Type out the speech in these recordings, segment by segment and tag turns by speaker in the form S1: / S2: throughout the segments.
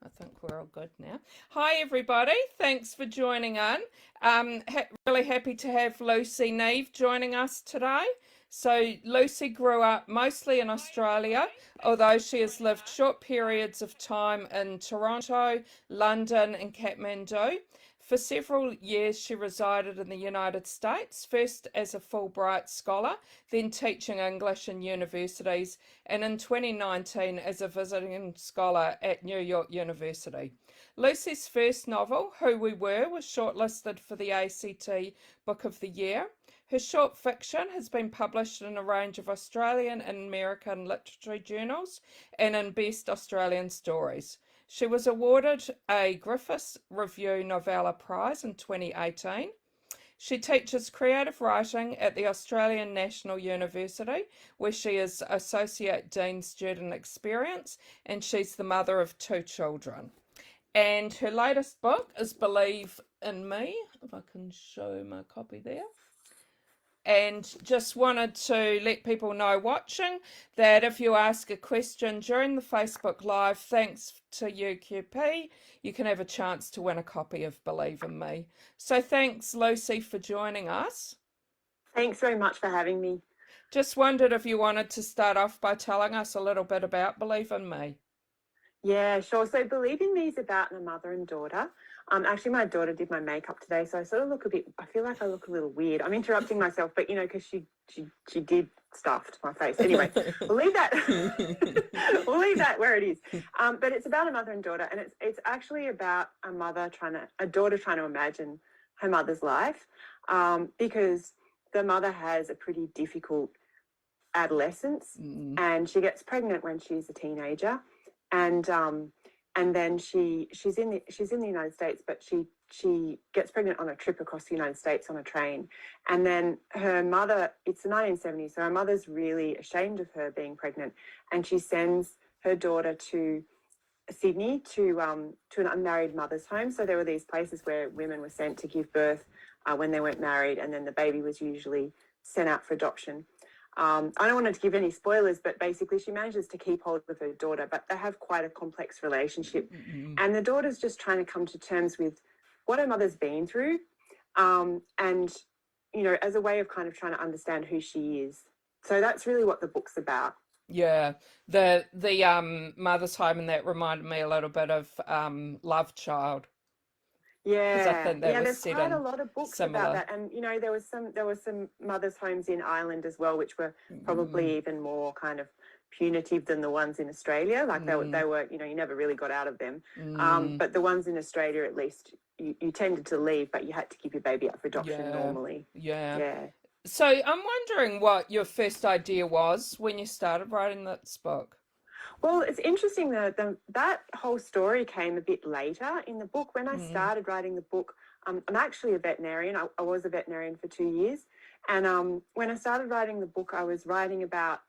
S1: I think we're all good now. Hi, everybody. Thanks for joining in. Really happy to have Lucy Neave joining us today. So, Lucy grew up mostly in Australia, although she has lived short periods of time in Toronto, London, and Kathmandu. For several years, she resided in the United States, first as a Fulbright scholar, then teaching English in universities, and in 2019 as a visiting scholar at New York University. Lucy's first novel, Who We Were, was shortlisted for the ACT Book of the Year. Her short fiction has been published in a range of Australian and American literary journals and in Best Australian Stories. She was awarded a Griffiths Review Novella Prize in 2018. She teaches creative writing at the Australian National University, where she is Associate Dean Student Experience, and she's the mother of 2 children. And her latest book is Believe in Me, if I can show my copy there. And just wanted to let people know watching that if you ask a question during the Facebook Live, thanks to UQP, you can have a chance to win a copy of Believe in Me. So thanks, Lucy, for joining us.
S2: Thanks very much for having me.
S1: Just wondered if you wanted to start off by telling us a little bit about Believe in Me.
S2: Yeah, sure. So Believe in Me is about a mother and daughter. Actually, my daughter did my makeup today, so I sort of look a bit, I feel like I look a little weird. I'm interrupting myself, but, because she did stuff to my face. Anyway, we'll leave that, we'll leave that where it is. But it's about a mother and daughter, and it's actually about a daughter trying to imagine her mother's life, because the mother has a pretty difficult adolescence, and she gets pregnant when she's a teenager. And then she's in the United States, but she gets pregnant on a trip across the United States on a train. And then her mother, it's the 1970s, so her mother's really ashamed of her being pregnant, and she sends her daughter to Sydney to an unmarried mother's home. So there were these places where women were sent to give birth when they weren't married, and then the baby was usually sent out for adoption. I don't want to give any spoilers, but basically she manages to keep hold of her daughter, but they have quite a complex relationship. And the daughter's just trying to come to terms with what her mother's been through, and, as a way of kind of trying to understand who she is. So that's really what the book's about.
S1: Yeah, the mother's home, and that reminded me a little bit of Love Child.
S2: Yeah,
S1: I think that was
S2: there's quite a lot of books
S1: similar.
S2: about that, and there was some mothers' homes in Ireland as well, which were probably even more kind of punitive than the ones in Australia. Like they were, you never really got out of them. But the ones in Australia, at least, you tended to leave, but you had to keep your baby up for adoption normally.
S1: Yeah. So I'm wondering what your first idea was when you started writing this book.
S2: Well, it's interesting that that whole story came a bit later in the book. When I started writing the book, I'm actually a veterinarian. I was a veterinarian for 2 years. And when I started writing the book, I was writing about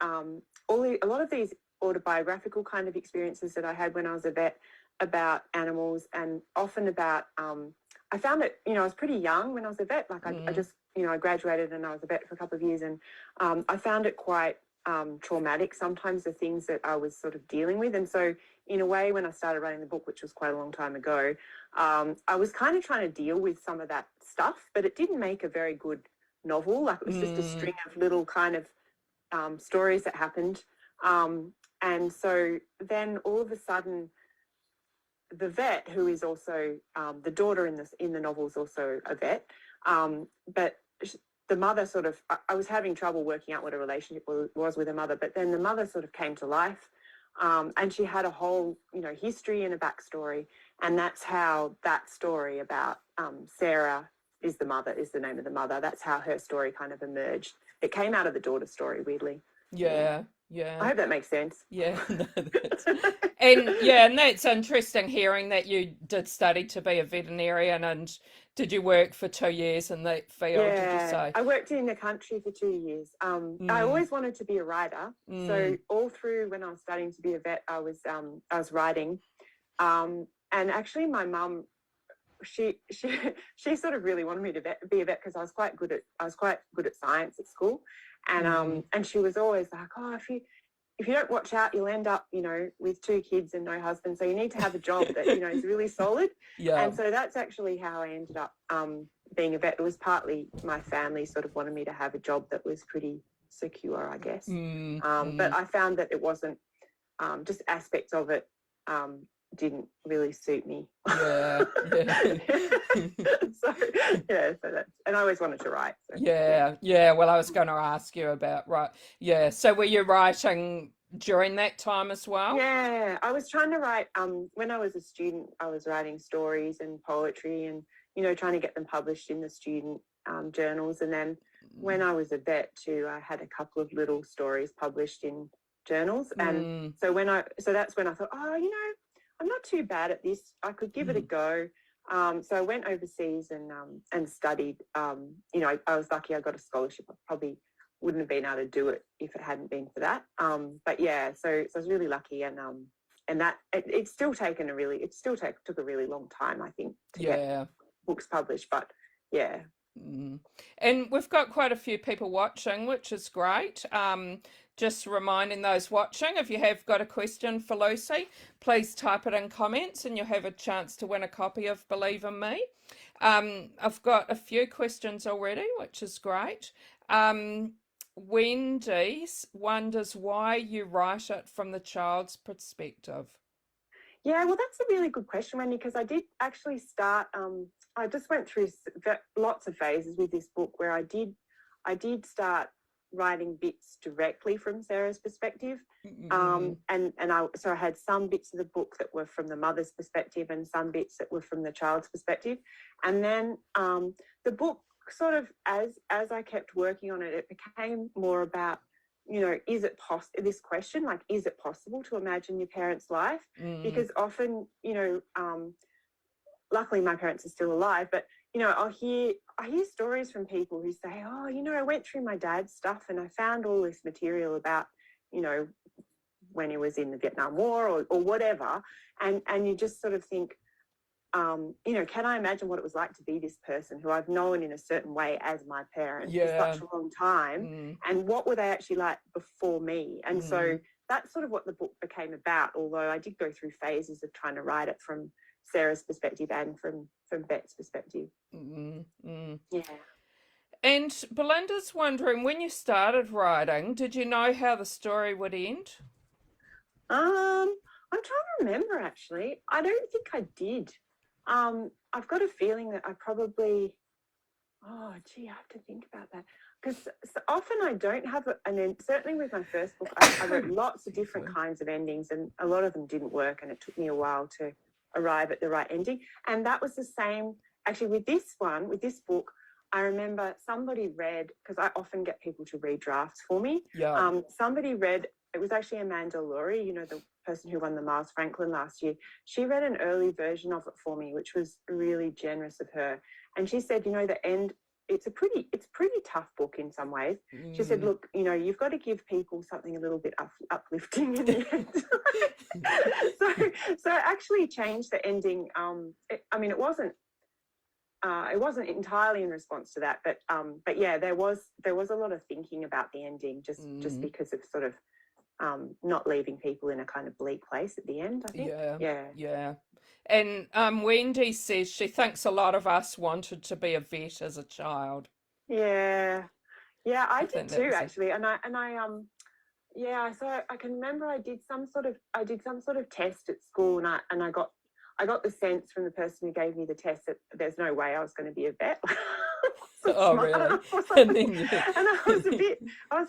S2: a lot of these autobiographical kind of experiences that I had when I was a vet, about animals, and often about, I found it, I was pretty young when I was a vet. Like I just, I graduated and I was a vet for a couple of years, and I found it quite traumatic sometimes, the things that I was sort of dealing with. And so in a way, when I started writing the book, which was quite a long time ago, I was kind of trying to deal with some of that stuff, but it didn't make a very good novel. Like it was just a string of little kind of stories that happened. And so then all of a sudden, the vet, who is also the daughter in the novel, is also a vet, but the mother sort of, I was having trouble working out what a relationship was with her mother, but then the mother sort of came to life, and she had a whole, history and a backstory, and that's how that story about Sarah is the name of the mother. That's how her story kind of emerged. It came out of the daughter story, weirdly.
S1: Yeah.
S2: I hope that makes sense.
S1: Yeah. And that's interesting hearing that you did study to be a veterinarian. And did you work for 2 years in that field, did you say?
S2: I worked in the country for 2 years. I always wanted to be a writer. So all through when I was studying to be a vet, I was writing. And actually my mum, she sort of really wanted me to be a vet because I was quite good at science at school. And and she was always like, oh, if you don't watch out, you'll end up, with 2 kids and no husband. So you need to have a job that, is really solid.
S1: Yeah.
S2: And so that's actually how I ended up being a vet. It was partly my family sort of wanted me to have a job that was pretty secure, I guess. But I found that it wasn't, just aspects of it didn't really suit me.
S1: Yeah.
S2: so that's, and I always wanted to write. So,
S1: Yeah. Well, I was going to ask you about, right. Yeah. So were you writing during that time as well?
S2: Yeah, I was trying to write, when I was a student, I was writing stories and poetry and, trying to get them published in the student journals. And then when I was a vet too, I had a couple of little stories published in journals. And so that's when I thought, I'm not too bad at this. I could give it a go. So I went overseas and studied. I was lucky I got a scholarship. I probably wouldn't have been able to do it if it hadn't been for that. But yeah, so I was really lucky, and that it's still taken took a really long time, I think, to get books published. But yeah.
S1: And we've got quite a few people watching, which is great. Just reminding those watching, if you have got a question for Lucy, please type it in comments and you'll have a chance to win a copy of Believe in Me. I've got a few questions already, which is great. Wendy wonders why you write it from the child's perspective.
S2: Yeah, well, that's a really good question, Wendy, because I did actually start, I just went through lots of phases with this book where I did start writing bits directly from Sarah's perspective. So I had some bits of the book that were from the mother's perspective and some bits that were from the child's perspective. And then the book sort of, as I kept working on it, it became more about, is it this question, like, is it possible to imagine your parents' life? Because often, luckily my parents are still alive, but, I hear stories from people who say, oh, I went through my dad's stuff and I found all this material about, when he was in the Vietnam War or whatever. And you just sort of think, can I imagine what it was like to be this person who I've known in a certain way as my parent for such a long time? And what were they actually like before me? And so that's sort of what the book became about, although I did go through phases of trying to write it from Sarah's perspective and from Bet's perspective. Yeah.
S1: And Belinda's wondering, when you started writing, did you know how the story would end?
S2: I'm trying to remember, actually. I don't think I did. I've got a feeling that I probably, I have to think about that. Because often I don't have an end. Certainly with my first book, I wrote lots of different kinds of endings, and a lot of them didn't work, and it took me a while to arrive at the right ending. And that was the same, actually, with this book. I remember somebody read, because I often get people to read drafts for me.
S1: Yeah.
S2: Somebody read, it was actually Amanda Laurie, the person who won the Miles Franklin last year. She read an early version of it for me, which was really generous of her. And she said, the end, it's a pretty tough book in some ways. She said, look, you've got to give people something a little bit uplifting in the end. so I actually changed the ending. It wasn't entirely in response to that, but yeah, there was a lot of thinking about the ending just because of sort of not leaving people in a kind of bleak place at the end, I think.
S1: Yeah. And Wendy says she thinks a lot of us wanted to be a vet as a child.
S2: Yeah, I did too, actually. So I can remember I did some sort of test at school, and I got the sense from the person who gave me the test that there's no way I was going to be a vet.
S1: Oh, really?
S2: And I was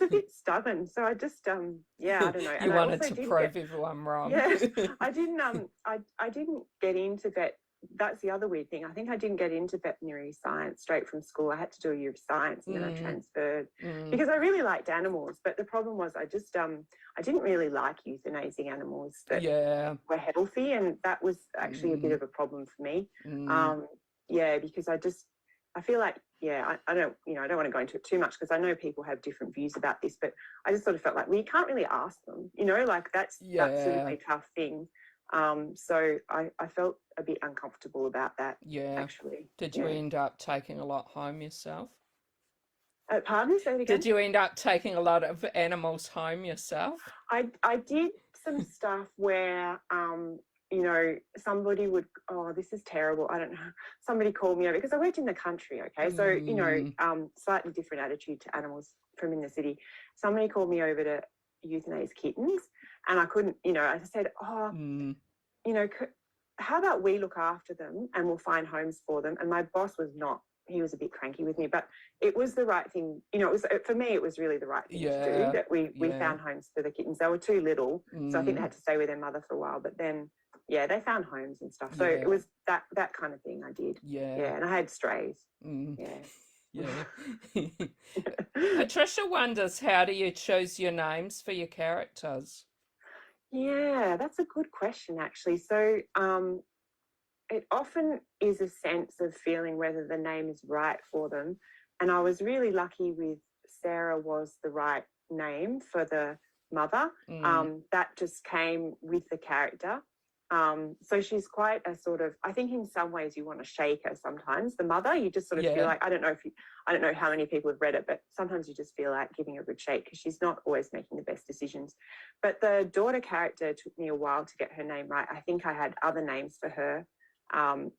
S2: a bit stubborn. So I just, I don't know.
S1: You wanted to prove everyone wrong.
S2: Yes, I didn't get into vet. That's the other weird thing. I think I didn't get into veterinary science straight from school. I had to do a year of science, and then I transferred because I really liked animals. But the problem was I just, I didn't really like euthanizing animals that were healthy, and that was actually a bit of a problem for me. Because I feel like, I don't want to go into it too much because I know people have different views about this, but I just sort of felt like, well, you can't really ask them, like that's a really tough thing. So I felt a bit uncomfortable about that. Actually.
S1: Did you end up taking a lot home yourself?
S2: Pardon, say it again.
S1: Did you end up taking a lot of animals home yourself?
S2: I did some stuff where you know, somebody would, oh, this is terrible, I don't know, somebody called me over because I worked in the country, okay, so you know, slightly different attitude to animals from in the city. Somebody called me over to euthanize kittens, and I couldn't, you know, I said, oh, you know, how about we look after them and we'll find homes for them? And my boss was not, he was a bit cranky with me, but it was the right thing. You know, it was, for me, it was really the right thing to do, that we found homes for the kittens. They were too little, so I think they had to stay with their mother for a while, but then, yeah, they found homes and stuff. So it was that kind of thing I did. Yeah, and I had strays.
S1: Yeah. Patricia wonders, how do you choose your names for your characters?
S2: Yeah, that's a good question, actually. So it often is a sense of feeling whether the name is right for them. And I was really lucky with Sarah was the right name for the mother. That just came with the character. So she's quite a sort of, I think in some ways you want to shake her sometimes. The mother, you just sort of feel like, I don't know how many people have read it, but sometimes you just feel like giving her a good shake because she's not always making the best decisions. But the daughter character took me a while to get her name right. I think I had other names for her. And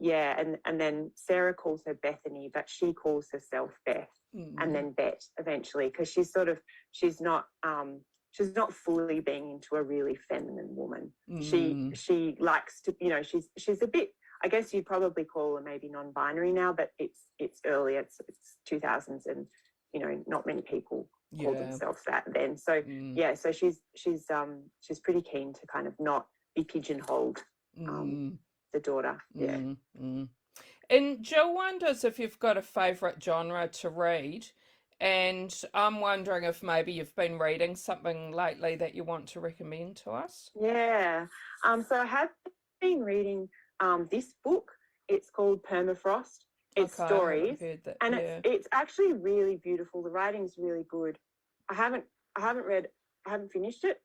S2: then Sarah calls her Bethany, but she calls herself Beth, and then Bet eventually, because she's not fully being into a really feminine woman. She likes to, you know, she's a bit, I guess you'd probably call her maybe non-binary now, but it's early, it's 2000s, and you know, not many people call themselves that then. So so she's pretty keen to kind of not be pigeonholed. The daughter,
S1: And Jill wonders if you've got a favourite genre to read, and I'm wondering if maybe you've been reading something lately that you want to recommend to us.
S2: Yeah, so I have been reading this book. It's called Permafrost. It's stories, and it's actually really beautiful. The writing's really good. I haven't finished it.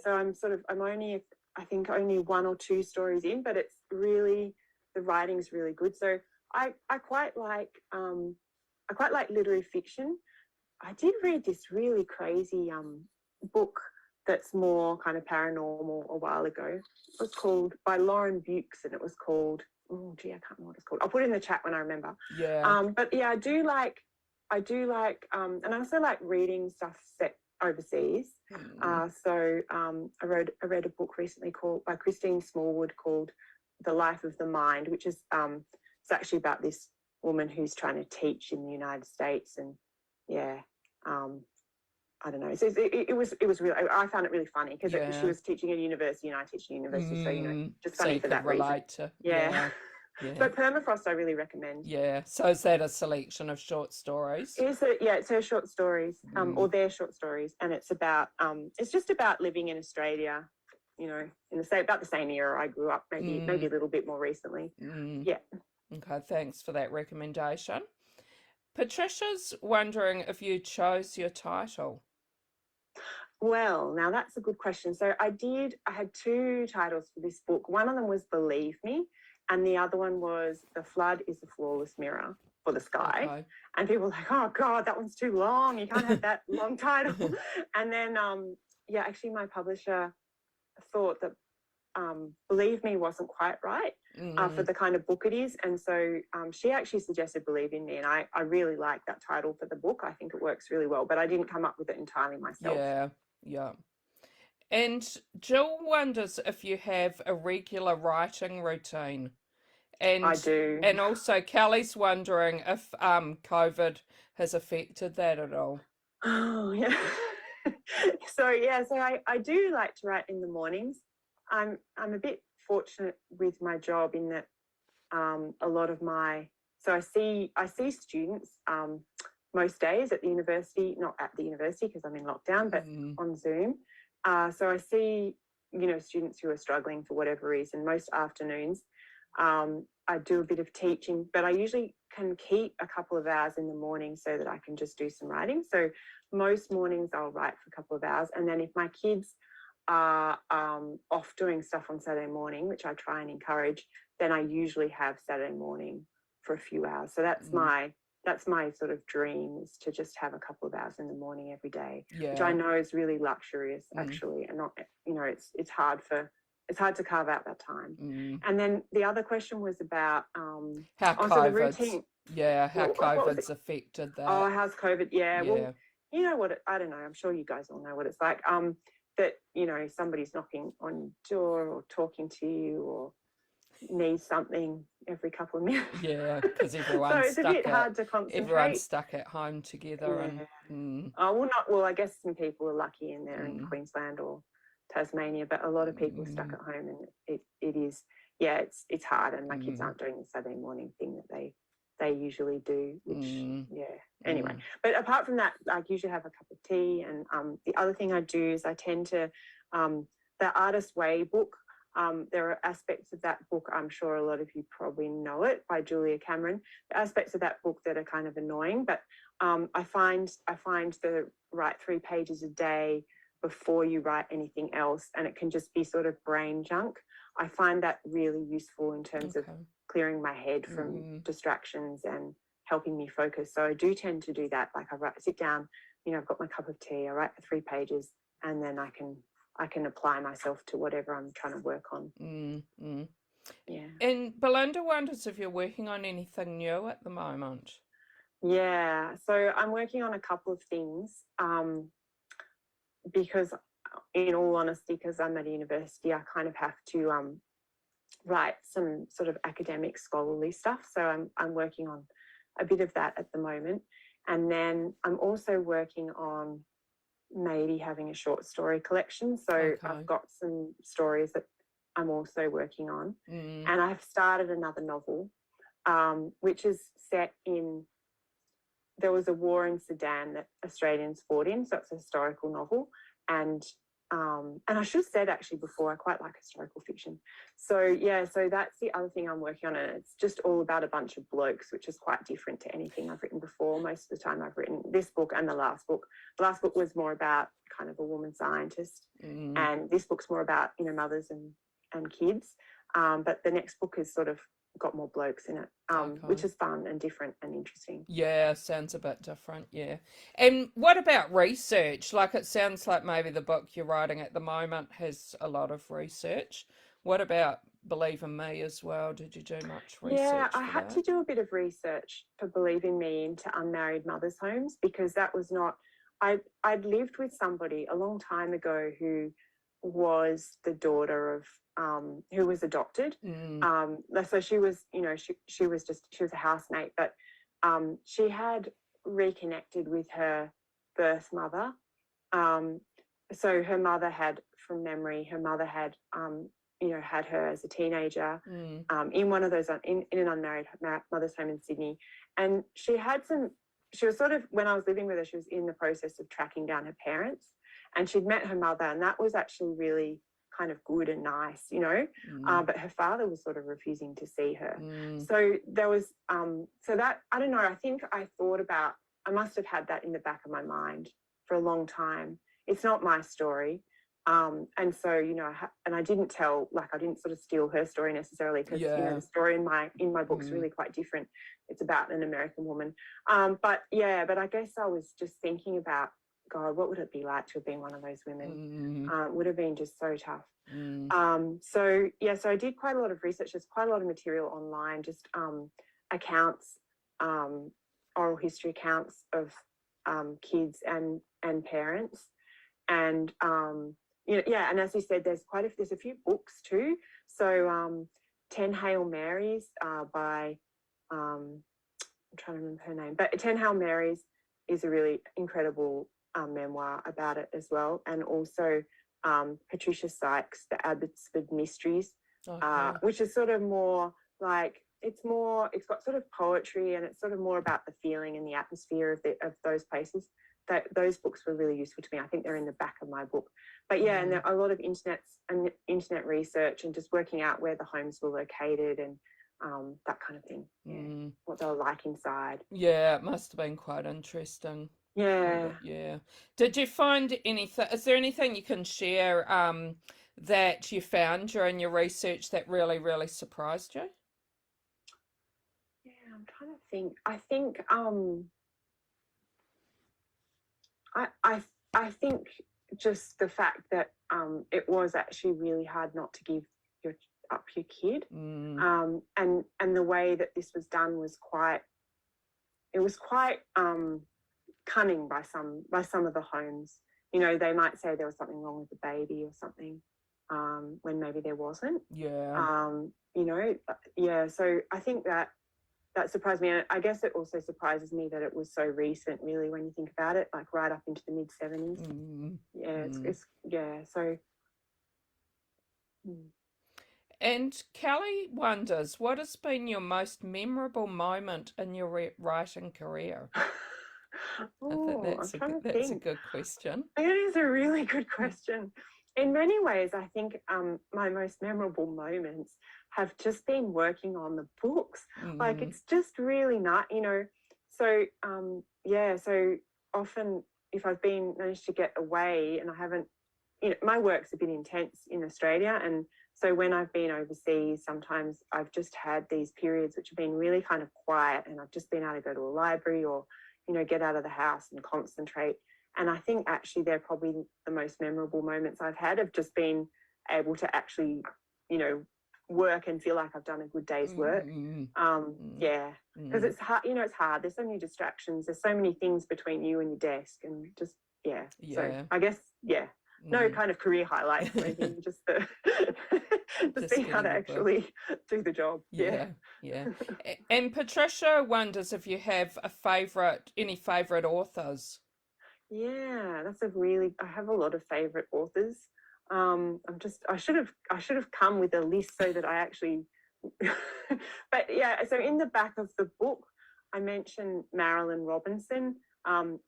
S2: So I'm only, I think, only one or two stories in, but it's really, the writing's really good. So I quite like literary fiction. I did read this really crazy book that's more kind of paranormal a while ago. It was called, by Lauren Bukes, and it was called, oh gee, I can't remember what it's called. I'll put it in the chat when I remember. But yeah, I do like and I also like reading stuff set overseas. So I read a book recently by Christine Smallwood called The Life of the Mind, which is it's actually about this woman who's trying to teach in the United States, and I don't know. So it was really, I found it really funny because she was teaching at university and I teach at university, so you know, just funny for that reason. But Permafrost I really recommend.
S1: So is that a selection of short stories?
S2: It's her short stories, or their short stories, and it's about it's just about living in Australia, you know, in about the same era I grew up, maybe a little bit more recently.
S1: Okay, thanks for that recommendation. Patricia's wondering if you chose your title.
S2: Well, now that's a good question. So I had two titles for this book. One of them was Believe Me, and the other one was The Flood is a Flawless Mirror for the Sky. And people were like, oh God, that one's too long. You can't have that long title. And then, actually my publisher thought that Believe Me wasn't quite right for the kind of book it is. And so she actually suggested Believe in Me. And I really like that title for the book. I think it works really well, but I didn't come up with it entirely myself.
S1: Yeah. And Jill wonders if you have a regular writing routine. And
S2: I do.
S1: And also Kelly's wondering if COVID has affected that at all.
S2: Oh, yeah. So I do like to write in the mornings. I'm a bit fortunate with my job in that a lot of I see students most days at the university, not at the university because I'm in lockdown, but on Zoom. So I see, you know, students who are struggling for whatever reason most afternoons. I do a bit of teaching, but I usually can keep a couple of hours in the morning so that I can just do some writing. So most mornings I'll write for a couple of hours, and then if my kids are off doing stuff on Saturday morning, which I try and encourage, then I usually have Saturday morning for a few hours. So that's that's my sort of dream, is to just have a couple of hours in the morning every day, which I
S1: Yeah.
S2: know is really luxurious actually, and not, it's hard to carve out that time. And then the other question was about
S1: How
S2: so the
S1: COVID's,
S2: routine.
S1: how
S2: What was it?
S1: COVID's affected
S2: Oh,
S1: that.
S2: how's COVID? Yeah. Well,
S1: Yeah.
S2: you know what? I don't know. I'm sure you guys all know what it's like. That somebody's knocking on your door or talking to you or needs something every couple of minutes.
S1: Yeah, because
S2: So it's a bit hard to
S1: everyone's
S2: concentrate.
S1: stuck at home together,
S2: Yeah.
S1: and
S2: Well, I guess some people are lucky and they're in Queensland or Tasmania, but a lot of people are stuck at home, and it is, yeah, it's hard, and my kids aren't doing the Saturday morning thing that they usually do, which anyway. But apart from that, I usually have a cup of tea, and the other thing I do is I tend to the Artist Way book. There are aspects of that book, I'm sure a lot of you probably know it, by Julia Cameron. The aspects of that book that are kind of annoying, but I find the write 3 pages a day before you write anything else, and it can just be sort of brain junk. I find that really useful in terms of clearing my head from distractions and helping me focus. So I do tend to do that. Like sit down, I've got my cup of tea, I write the 3 pages, and then I can apply myself to whatever I'm trying to work on. Yeah.
S1: And Belinda wonders if you're working on anything new at the moment.
S2: Yeah, so I'm working on a couple of things because, in all honesty, because I'm at a university, I kind of have to write some sort of academic scholarly stuff. So I'm working on a bit of that at the moment. And then I'm also working on maybe having a short story collection. So I've got some stories that I'm also working on. And I've started another novel, which is set in, there was a war in Sudan that Australians fought in. So it's a historical novel. And I should have said actually before, I quite like historical fiction. So yeah, so that's the other thing I'm working on, and it's just all about a bunch of blokes, which is quite different to anything I've written before. Most of the time I've written this book and the last book. The last book was more about kind of a woman scientist, and this book's more about mothers and kids. But the next book is sort of got more blokes in it, which is fun and different and interesting.
S1: Yeah, sounds a bit different, yeah. And what about research? Like, it sounds like maybe the book you're writing at the moment has a lot of research. What about Believe in Me as well? Did you do much research?
S2: Yeah, I had to do a bit of research for Believe in Me into unmarried mothers' homes, because that was not, I'd lived with somebody a long time ago who was the daughter of who was adopted. So she was, she was a housemate, but she had reconnected with her birth mother. So her mother had, from memory, had had her as a teenager in one of those in an unmarried mother's home in Sydney, and she was sort of, when I was living with her, she was in the process of tracking down her parents, and she'd met her mother, and that was actually really kind of good and nice, but her father was sort of refusing to see her. So there was so that, I don't know, I think I must have had that in the back of my mind for a long time. It's not my story. And so, and I didn't I didn't sort of steal her story necessarily, because, the story in my book's really quite different. It's about an American woman. But I guess I was just thinking about, God, what would it be like to have been one of those women? Would have been just so tough. So I did quite a lot of research. There's quite a lot of material online, just accounts, oral history accounts of kids and parents. And and as you said, there's a few books too. So 10 Hail Marys by I'm trying to remember her name, but 10 Hail Marys is a really incredible memoir about it as well. And also Patricia Sykes' The Abbotsford Mysteries, which is sort of more like, it's got sort of poetry, and it's sort of more about the feeling and the atmosphere of those places. Those books were really useful to me. I think they're in the back of my book. But yeah, and there are a lot of internet research and just working out where the homes were located and that kind of thing. What they were like inside.
S1: Yeah, it must have been quite interesting.
S2: Yeah.
S1: Yeah. Did you find anything? Is there anything you can share that you found during your research that really, really surprised you?
S2: Yeah, I'm trying to think. I think just the fact that it was actually really hard not to give up your kid, and the way that this was done was quite cunning by some of the homes. You know, they might say there was something wrong with the baby or something, when maybe there wasn't.
S1: Yeah.
S2: You know, yeah. So I think that surprised me. And I guess it also surprises me that it was so recent, really, when you think about it, like right up into the mid-70s. Yeah, it's yeah. So.
S1: And Kelly wonders, what has been your most memorable moment in your writing career?
S2: Oh,
S1: that's a good question.
S2: It is a really good question. In many ways, I think my most memorable moments have just been working on the books. Like, it's just really not, you know. So so often if I've managed to get away and I haven't, you know, my work's a bit intense in Australia, and so when I've been overseas, sometimes I've just had these periods which have been really kind of quiet, and I've just been able to go to a library or, you know, get out of the house and concentrate. And I think actually they're probably the most memorable moments I've had, of just being able to actually, you know, work and feel like I've done a good day's work. Yeah, because it's hard, you know, it's hard. There's so many distractions. There's so many things between you and your desk, and just, yeah. So I guess, yeah. No kind of career highlights or anything, just being able to actually do the job. Yeah.
S1: And Patricia wonders if you have any favourite authors.
S2: Yeah, I have a lot of favourite authors. I should have come with a list so that I actually, but yeah, so in the back of the book, I mentioned Marilynne Robinson. And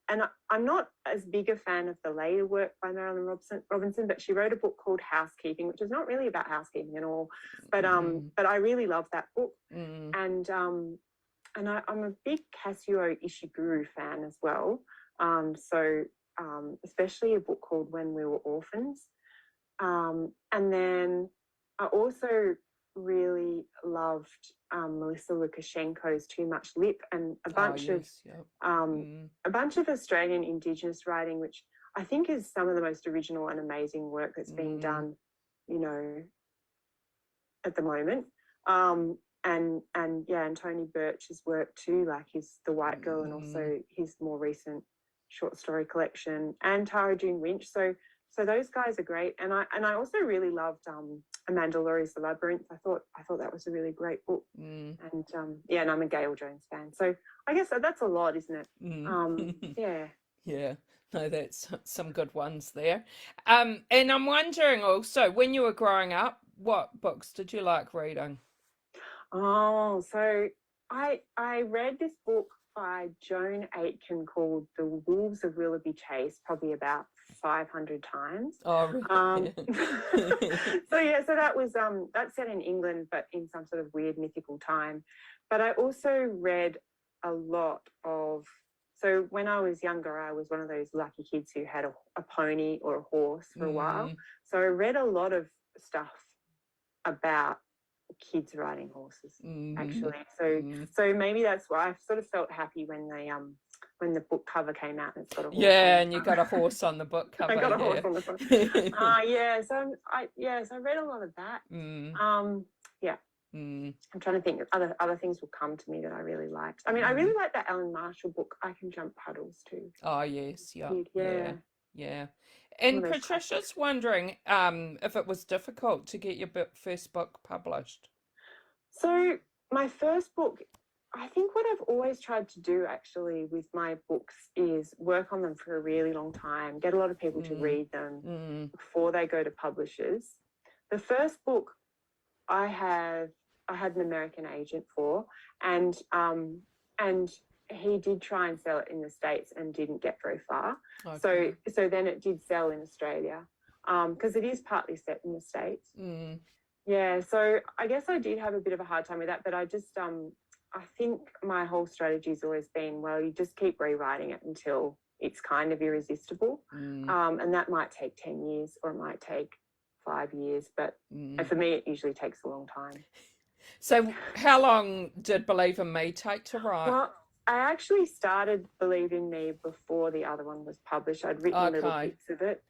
S2: I'm not as big a fan of the later work by Marilynne Robinson, but she wrote a book called Housekeeping, which is not really about housekeeping at all. But I really love that book. And I'm a big Kazuo Ishiguro fan as well. So especially a book called When We Were Orphans. And then I also really loved Melissa Lukashenko's Too Much Lip, and a bunch of Australian Indigenous writing, which I think is some of the most original and amazing work that's being done, you know, at the moment. And Tony Birch's work too, like The White Girl, and also his more recent short story collection, and Tara June Winch. So those guys are great, and I also really loved Amanda Laurie's The Labyrinth. I thought that was a really great book, and and I'm a Gail Jones fan. So I guess that's a lot, isn't it?
S1: Yeah. No, that's some good ones there. And I'm wondering also, when you were growing up, what books did you like reading?
S2: Oh, so I read this book by Joan Aitken called The Wolves of Willoughby Chase probably about 500 times.
S1: Oh, really?
S2: So that was that's set in England, but in some sort of weird mythical time. But I also read a lot of, so when I was younger, I was one of those lucky kids who had a pony or a horse for a while. So I read a lot of stuff about kids riding horses, actually. So maybe that's why I sort of felt happy when the book cover came out and it's got a horse.
S1: Yeah, and you got a horse on the book cover.
S2: I got a horse on the front. So I read a lot of that. I'm trying to think. Other things will come to me that I really liked. I mean, I really liked that Alan Marshall book, I Can Jump Puddles, too.
S1: Oh, yes. Yeah. And Patricia's wondering if it was difficult to get your first book published.
S2: So my first book, I think what I've always tried to do actually with my books is work on them for a really long time, get a lot of people to read them before they go to publishers. The first book I had an American agent for, and he did try and sell it in the States and didn't get very far. Okay. So then it did sell in Australia, because it is partly set in the States. Yeah, so I guess I did have a bit of a hard time with that, but I just I think my whole strategy has always been, well, you just keep rewriting it until it's kind of irresistible. And that might take 10 years or it might take 5 years, but for me it usually takes a long time.
S1: So how long did Believe in Me take to write?
S2: Well, I actually started Believe in Me before the other one was published. I'd written little
S1: Okay.
S2: bits of it.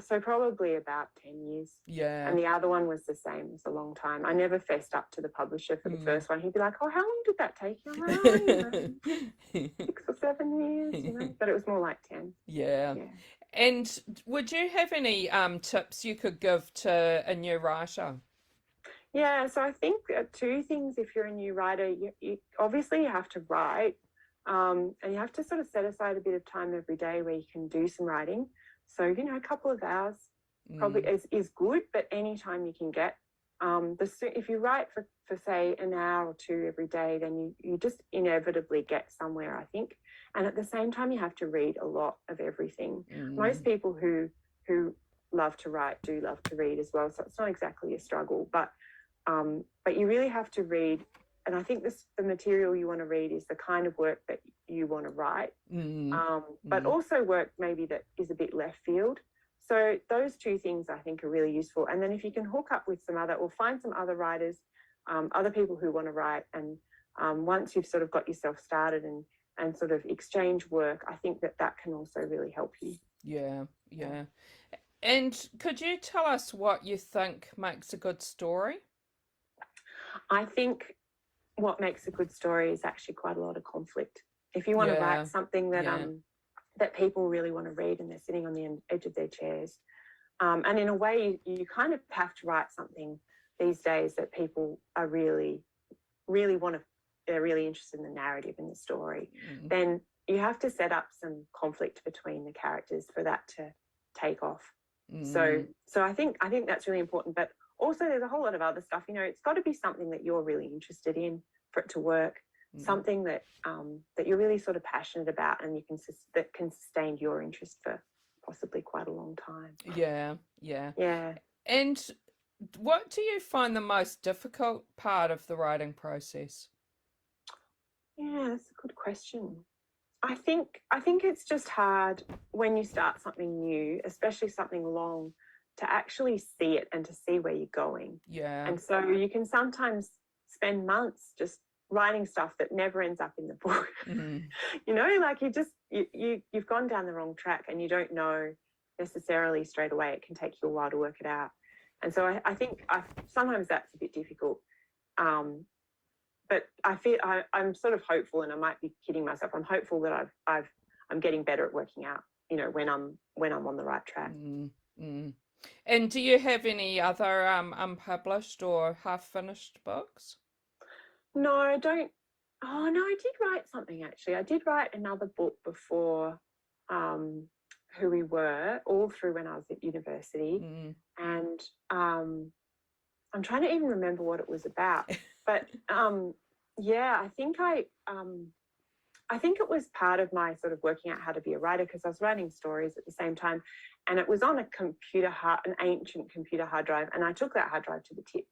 S2: So probably about 10 years.
S1: Yeah.
S2: And the other one was the same. It was a long time. I never fessed up to the publisher for the first one. He'd be like, oh, how long did that take you? I'm like, oh, 6 or 7 years, but it was more like 10.
S1: Yeah. And would you have any tips you could give to a new writer?
S2: Yeah, so I think two things if you're a new writer. You obviously you have to write, and you have to sort of set aside a bit of time every day where you can do some writing. So, a couple of hours probably is good, but any time you can get. If you write for say an hour or two every day, then you just inevitably get somewhere, I think. And at the same time, you have to read a lot of everything. Most people who love to write do love to read as well, so it's not exactly a struggle, but you really have to read, and I think the material you want to read is the kind of work that you want to write, but also work maybe that is a bit left field. So those two things I think are really useful. And then if you can hook up with some other, or find some other writers, other people who want to write, and once you've sort of got yourself started and sort of exchange work, I think that can also really help you.
S1: Yeah. And could you tell us what you think makes a good story?
S2: I think what makes a good story is actually quite a lot of conflict. If you want to write something that people really want to read and they're sitting on the edge of their chairs, and in a way you kind of have to write something these days that people are really they're really interested in the narrative and the story, then you have to set up some conflict between the characters for that to take off. So I think that's really important. But also there's a whole lot of other stuff. It's got to be something that you're really interested in for it to work. Something that you're really sort of passionate about, and that can sustain your interest for possibly quite a long time.
S1: Yeah. And what do you find the most difficult part of the writing process?
S2: Yeah, that's a good question. I think it's just hard when you start something new, especially something long, to actually see it and to see where you're going.
S1: Yeah.
S2: And so you can sometimes spend months just writing stuff that never ends up in the book. Like you've gone down the wrong track and you don't know necessarily straight away. It can take you a while to work it out. And so I think sometimes that's a bit difficult. But I feel I'm sort of hopeful, and I might be kidding myself. I'm hopeful that I'm getting better at working out, when I'm on the right track.
S1: And do you have any other unpublished or half-finished books?
S2: No, I don't. Oh no, I did write something actually. I did write another book before Who We Were, all through when I was at university, and I'm trying to even remember what it was about. But I think it was part of my sort of working out how to be a writer, because I was writing stories at the same time, and it was on an ancient computer hard drive, and I took that hard drive to the tip.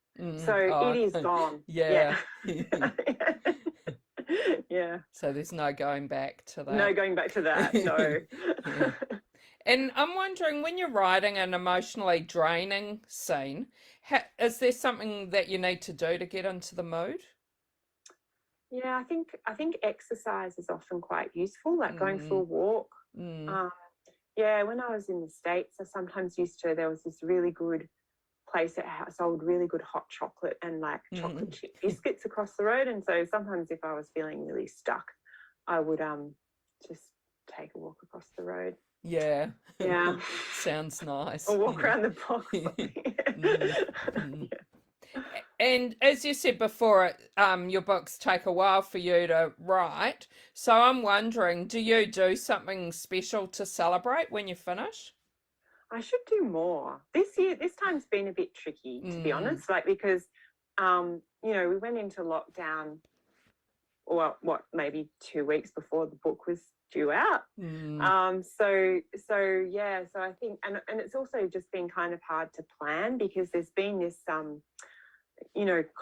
S2: So it is gone.
S1: Yeah.
S2: Yeah.
S1: So there's no going back to that.
S2: No going back to that, no.
S1: Yeah. And I'm wondering, when you're writing an emotionally draining scene, is there something that you need to do to get into the mood?
S2: Yeah, I think exercise is often quite useful, like going for a walk. When I was in the States, I sometimes there was this really good place that sold really good hot chocolate and like chocolate chip biscuits across the road. And so sometimes if I was feeling really stuck, I would just take a walk across the road.
S1: Yeah.
S2: Yeah.
S1: Sounds nice.
S2: Or walk around the block.
S1: And as you said before, your books take a while for you to write. So I'm wondering, do you do something special to celebrate when you finish?
S2: I should do more. This time's been a bit tricky, to be honest, because, we went into lockdown, or maybe 2 weeks before the book was due out. So I think, and it's also just been kind of hard to plan, because there's been this,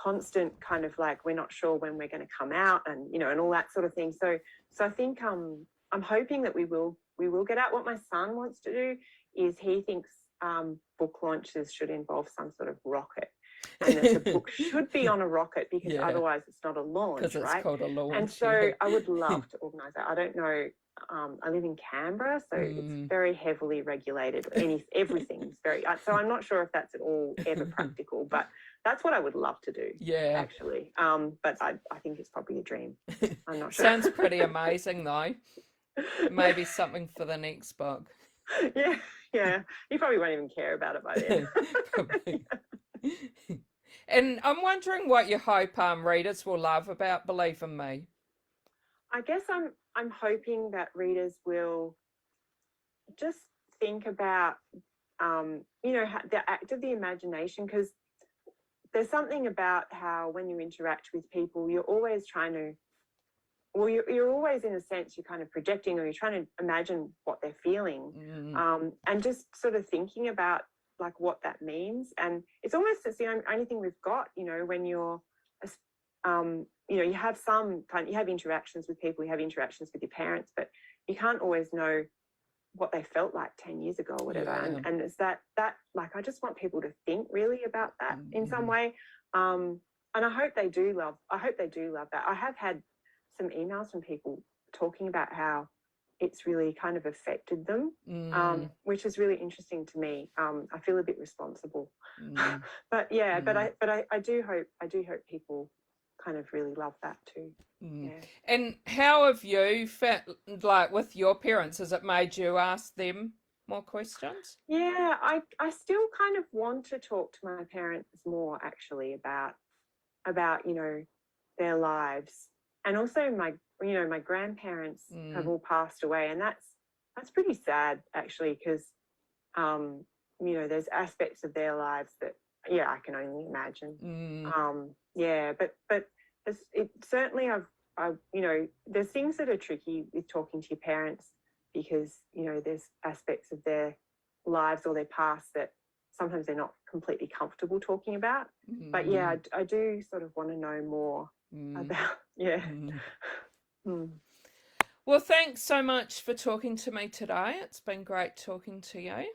S2: constant kind of like, we're not sure when we're going to come out, and, and all that sort of thing. So I think I'm hoping that we will get out. What my son wants to do is he thinks book launches should involve some sort of rocket. and that the book should be on a rocket because
S1: Yeah,
S2: otherwise it's not a launch,
S1: because it's
S2: right?
S1: called a
S2: And
S1: launch.
S2: so
S1: Yeah.
S2: I would love to organise that. I don't know. I live in Canberra, so it's very heavily regulated. Everything's very. So I'm not sure if that's at all ever practical, but that's what I would love to do.
S1: Yeah.
S2: Actually. But I think it's probably a dream. I'm not sure.
S1: Sounds pretty amazing, though. Maybe something for the next book.
S2: Yeah. You probably won't even care about it by then.
S1: Probably. And I'm wondering what you hope readers will love about Believe in Me.
S2: I guess I'm hoping that readers will just think about the act of the imagination, because there's something about how when you interact with people, you're always trying to, well, you're always, in a sense, you're kind of projecting, or you're trying to imagine what they're feeling, and just sort of thinking about like what that means. And it's almost it's the only thing we've got, when you're you have you have interactions with people, you have interactions with your parents, but you can't always know what they felt like 10 years ago or whatever.
S1: Yeah.
S2: And it's that like, I just want people to think really about that in some way. And I hope they do love that. I have had some emails from people talking about how it's really kind of affected them, which is really interesting to me. I feel a bit responsible, but yeah, but I do hope people kind of really love that too. Yeah.
S1: And how have you felt, like with your parents, has it made you ask them more questions?
S2: Yeah, I still kind of want to talk to my parents more, actually, about their lives. And also my grandparents have all passed away, and that's pretty sad, actually, because there's aspects of their lives that I can only imagine. But certainly there's things that are tricky with talking to your parents, because there's aspects of their lives or their past that sometimes they're not completely comfortable talking about. But yeah, I do sort of want to know more about
S1: Well, thanks so much for talking to me today. It's been great talking to you.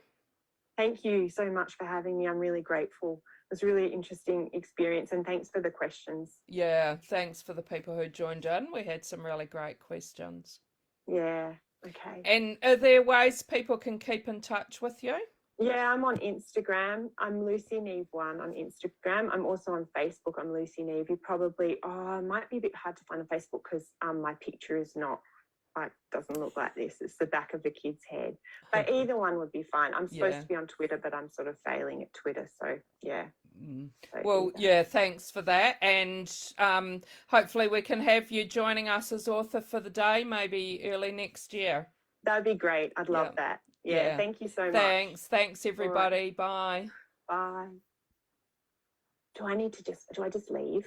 S2: Thank you so much for having me. I'm really grateful. It was a really interesting experience, and thanks for the questions.
S1: Yeah, thanks for the people who joined in. We had some really great questions.
S2: Yeah, okay.
S1: And are there ways people can keep in touch with you?
S2: Yeah, I'm on Instagram. I'm Lucy Neave1 on Instagram. I'm also on Facebook. I'm Lucy Neave. You probably, it might be a bit hard to find on Facebook because my picture is not, doesn't look like this. It's the back of the kid's head. But either one would be fine. I'm supposed to be on Twitter, but I'm sort of failing at Twitter. So, yeah. So
S1: well, yeah, thanks for that. And hopefully we can have you joining us as author for the day, maybe early next year.
S2: That'd be great. I'd love that. Yeah, thank you so
S1: much. Thanks everybody.
S2: Right. Bye. Bye. Do I just leave?